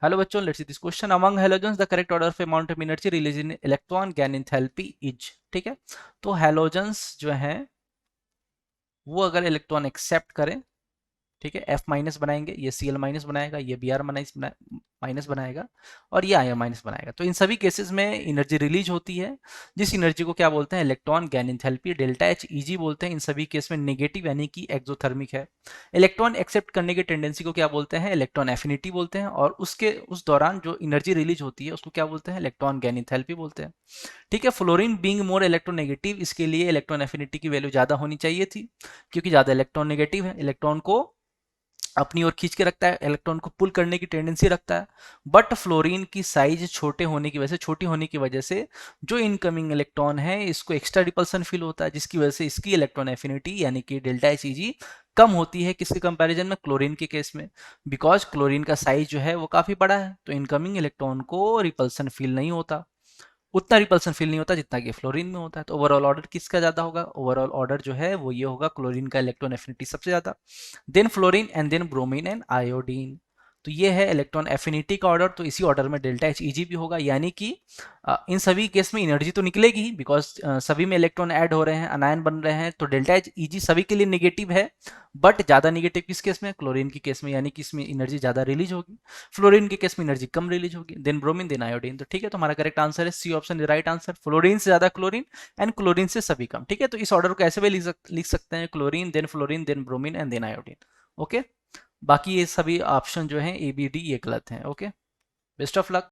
Hello बच्चों, let's see this question. Among halogens the correct order of amount of energy release in electron gain enthalpy is. ठीक है, तो halogens जो है वो अगर इलेक्ट्रॉन एक्सेप्ट करें, ठीक है, एफ माइनस बनाएंगे, ये सी एल माइनस बनाएगा, ये बी आर माइनस बनाएगा और ये आई एम माइनस बनाएगा। तो इन सभी केसेस में एनर्जी रिलीज होती है, जिस एनर्जी को क्या बोलते हैं, electron gain enthalpy, delta H EG बोलते हैं। इन सभी केस में नेगेटिव यानी कि एक्सोथर्मिक है। इलेक्ट्रॉन एक्सेप्ट करने की टेंडेंसी को क्या बोलते हैं, इलेक्ट्रॉन एफिनिटी बोलते हैं। और उसके उस दौरान जो एनर्जी रिलीज होती है उसको क्या बोलते हैं, इलेक्ट्रॉन गैन एंथैल्पी बोलते हैं। ठीक है, फ्लोरीन बीइंग मोर इलेक्ट्रोनेगेटिव, इसके लिए इलेक्ट्रॉन एफिनिटी की वैल्यू ज्यादा होनी चाहिए थी, क्योंकि ज्यादा इलेक्ट्रॉन नेगेटिव है, इलेक्ट्रॉन को अपनी ओर खींच के रखता है, इलेक्ट्रॉन को पुल करने की टेंडेंसी रखता है। बट फ्लोरीन की साइज छोटी होने की वजह से जो इनकमिंग इलेक्ट्रॉन है इसको एक्स्ट्रा रिपल्सन फील होता है, जिसकी वजह से इसकी इलेक्ट्रॉन एफिनिटी यानी कि डेल्टा एच ईजी कम होती है। किसके कंपैरिजन में, क्लोरीन के केस में, बिकॉज क्लोरीन का साइज जो है वो काफी बड़ा है, तो इनकमिंग इलेक्ट्रॉन को रिपल्सन फील नहीं होता, उतना रिपल्सन फील नहीं होता जितना कि फ्लोरीन में होता है। तो ओवरऑल ऑर्डर किसका ज्यादा होगा, ओवरऑल ऑर्डर जो है वो ये होगा, क्लोरीन का इलेक्ट्रॉन एफिनिटी सबसे ज्यादा, then fluorine and then bromine and iodine. तो ये है इलेक्ट्रॉन एफिनिटी का ऑर्डर। तो इसी ऑर्डर में डेल्टा एच ईजी भी होगा, यानी कि इन सभी केस में एनर्जी तो निकलेगी ही, बिकॉज सभी में इलेक्ट्रॉन ऐड हो रहे हैं, अनायन बन रहे हैं। तो डेल्टा एच ईजी सभी के लिए नेगेटिव है, बट ज्यादा नेगेटिव किस केस में, क्लोरीन के केस में, यानी कि इसमें एनर्जी ज्यादा रिलीज होगी। फ्लोरीन के केस में एनर्जी कम रिलीज होगी, देन ब्रोमीन देन आयोडीन। तो ठीक है, तो हमारा करेक्ट आंसर है C option is right answer, fluorine से ज्यादा क्लोरीन एंड क्लोरीन से सभी कम। ठीक है, तो इस ऑर्डर को ऐसे भी लिख सकते हैं, chlorine then bromine and then iodine. Okay, बाकी ये सभी ऑप्शन जो हैं ए बी डी ये गलत हैं। Okay, best of luck.